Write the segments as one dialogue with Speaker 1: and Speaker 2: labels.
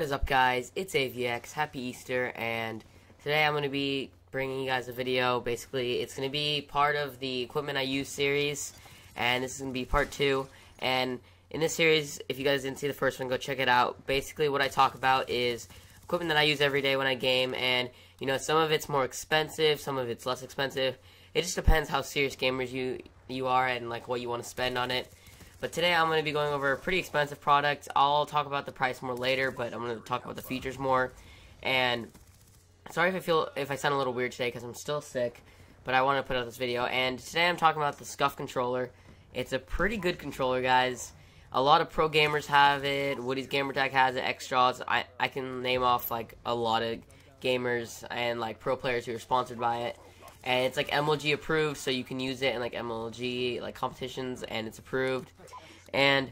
Speaker 1: What is up, guys? It's AVX. Happy Easter, and today I'm going to be bringing you guys a video. Basically, it's going to be part of the Equipment I Use series, and this is going to be part 2. And in this series, if you guys didn't see the first one, go check it out. Basically, what I talk about is equipment that I use every day when I game, and, you know, some of it's more expensive, some of it's less expensive. It just depends how serious gamers you are and, like, what you want to spend on it. But today I'm going to be going over a pretty expensive product. I'll talk about the price more later, but I'm going to talk about the features more. And sorry if I sound a little weird today because I'm still sick, but I want to put out this video. And today I'm talking about the SCUF Controller. It's a pretty good controller, guys. A lot of pro gamers have it. Woody's Gamertag has it. Extras. I can name off like a lot of gamers and like pro players who are sponsored by it. And it's like MLG approved, so you can use it in like MLG like competitions, and it's approved. And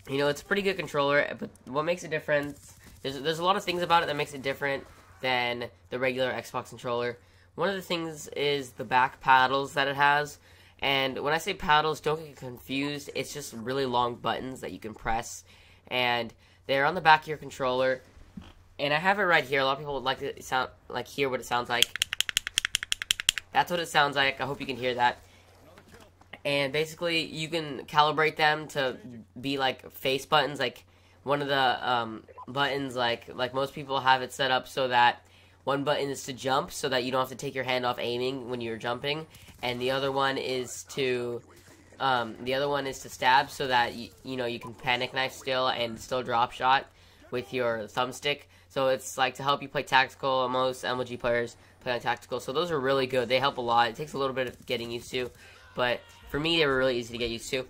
Speaker 1: you know, it's a pretty good controller. But what makes it different? There's a lot of things about it that makes it different than the regular Xbox controller. One of the things is the back paddles that it has. And when I say paddles, don't get confused. It's just really long buttons that you can press, and they're on the back of your controller. And I have it right here. A lot of people would like to hear what it sounds like. That's what it sounds like. I hope you can hear that. And basically, you can calibrate them to be like face buttons. Like one of the buttons, like most people have it set up so that one button is to jump, so that you don't have to take your hand off aiming when you're jumping, and the other one is to stab, so that you know you can panic knife still and still drop shot with your thumbstick. So it's like to help you play tactical. Most MLG players play on tactical, so those are really good. They help a lot. It takes a little bit of getting used to, but for me, they were really easy to get used to.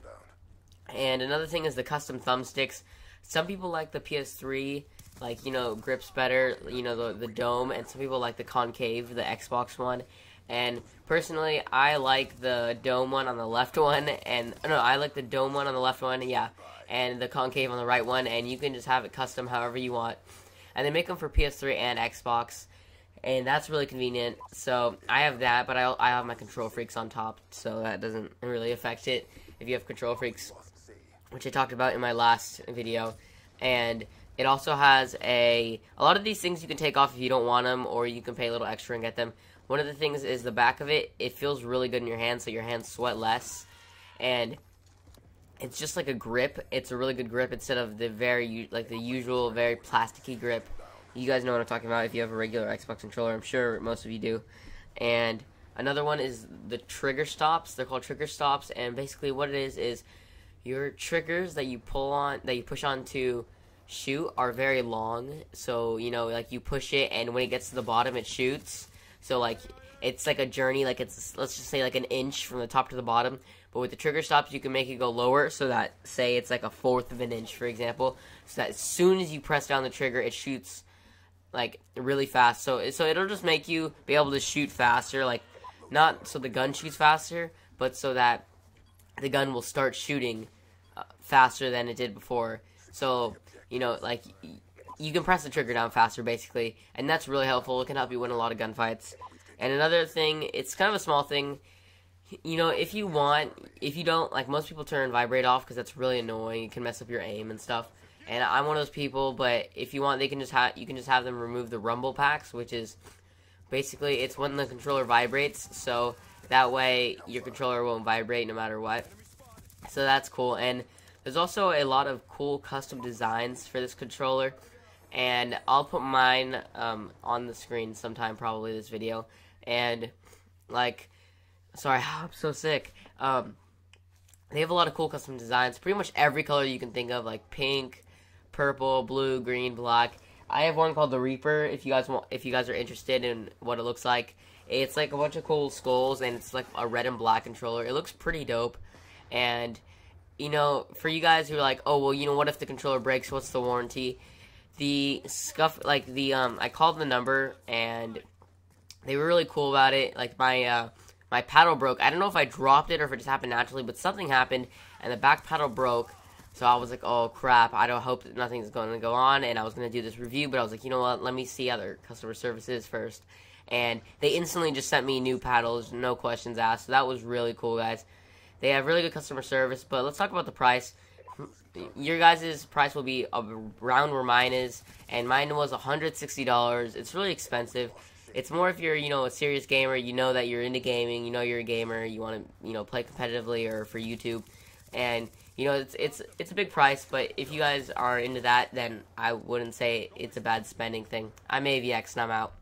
Speaker 1: And another thing is the custom thumbsticks. Some people like the PS3, like, you know, grips better, you know, the dome, and some people like the concave, the Xbox one. And personally, I like the dome one on the left one, and no, I like the dome one on the left one, yeah, and the concave on the right one, and you can just have it custom however you want. And they make them for PS3 and Xbox, and that's really convenient. So I have that, but I have my Control Freaks on top, so that doesn't really affect it if you have Control Freaks, which I talked about in my last video. And it also has a lot of these things you can take off if you don't want them, or you can pay a little extra and get them. One of the things is the back of it. It feels really good in your hands, so your hands sweat less, and it's just like a grip. It's a really good grip instead of the the usual very plasticky grip. You guys know what I'm talking about if you have a regular Xbox controller. I'm sure most of you do. And another one is the trigger stops. They're called trigger stops, and basically what it is your triggers that you push on to shoot are very long. So, you know, like you push it, and when it gets to the bottom, it shoots. So, like, it's like a journey, like it's, let's just say, like an inch from the top to the bottom. But with the trigger stops, you can make it go lower, so that, say, it's like a fourth of an inch, for example. So that as soon as you press down the trigger, it shoots, like, really fast. So it'll just make you be able to shoot faster, like, not so the gun shoots faster, but so that the gun will start shooting faster than it did before. So, you know, like, you can press the trigger down faster, basically, and that's really helpful. It can help you win a lot of gunfights. And another thing, it's kind of a small thing, you know, if you don't, like, most people turn vibrate off because that's really annoying. It can mess up your aim and stuff. And I'm one of those people, but if you want, you can just have them remove the rumble packs, which is basically, it's when the controller vibrates, so that way your controller won't vibrate no matter what. So that's cool. And there's also a lot of cool custom designs for this controller, and I'll put mine on the screen sometime, probably this video. And, like, sorry, I'm so sick. They have a lot of cool custom designs, pretty much every color you can think of, like pink, purple, blue, green, black. I have one called the Reaper. If you guys are interested in what it looks like, it's like a bunch of cool skulls, and it's like a red and black controller. It looks pretty dope. And, you know, for you guys who are like, oh, well, you know, what if the controller breaks? What's the warranty? The SCUF, like, I called the number, and they were really cool about it. Like, my paddle broke. I don't know if I dropped it or if it just happened naturally, but something happened, and the back paddle broke. So I was like, oh, crap, I don't hope that nothing's going to go on, and I was going to do this review, but I was like, you know what, let me see how their customer service is first. And they instantly just sent me new paddles, no questions asked, so that was really cool, guys. They have really good customer service, but let's talk about the price. your guys' price will be around where mine is, and mine was $160. It's really expensive. It's more if you're, a serious gamer, you know that you're into gaming, you know you're a gamer, you want to, play competitively or for YouTube, and, it's a big price, but if you guys are into that, then I wouldn't say it's a bad spending thing. I'm AVX, and I'm out.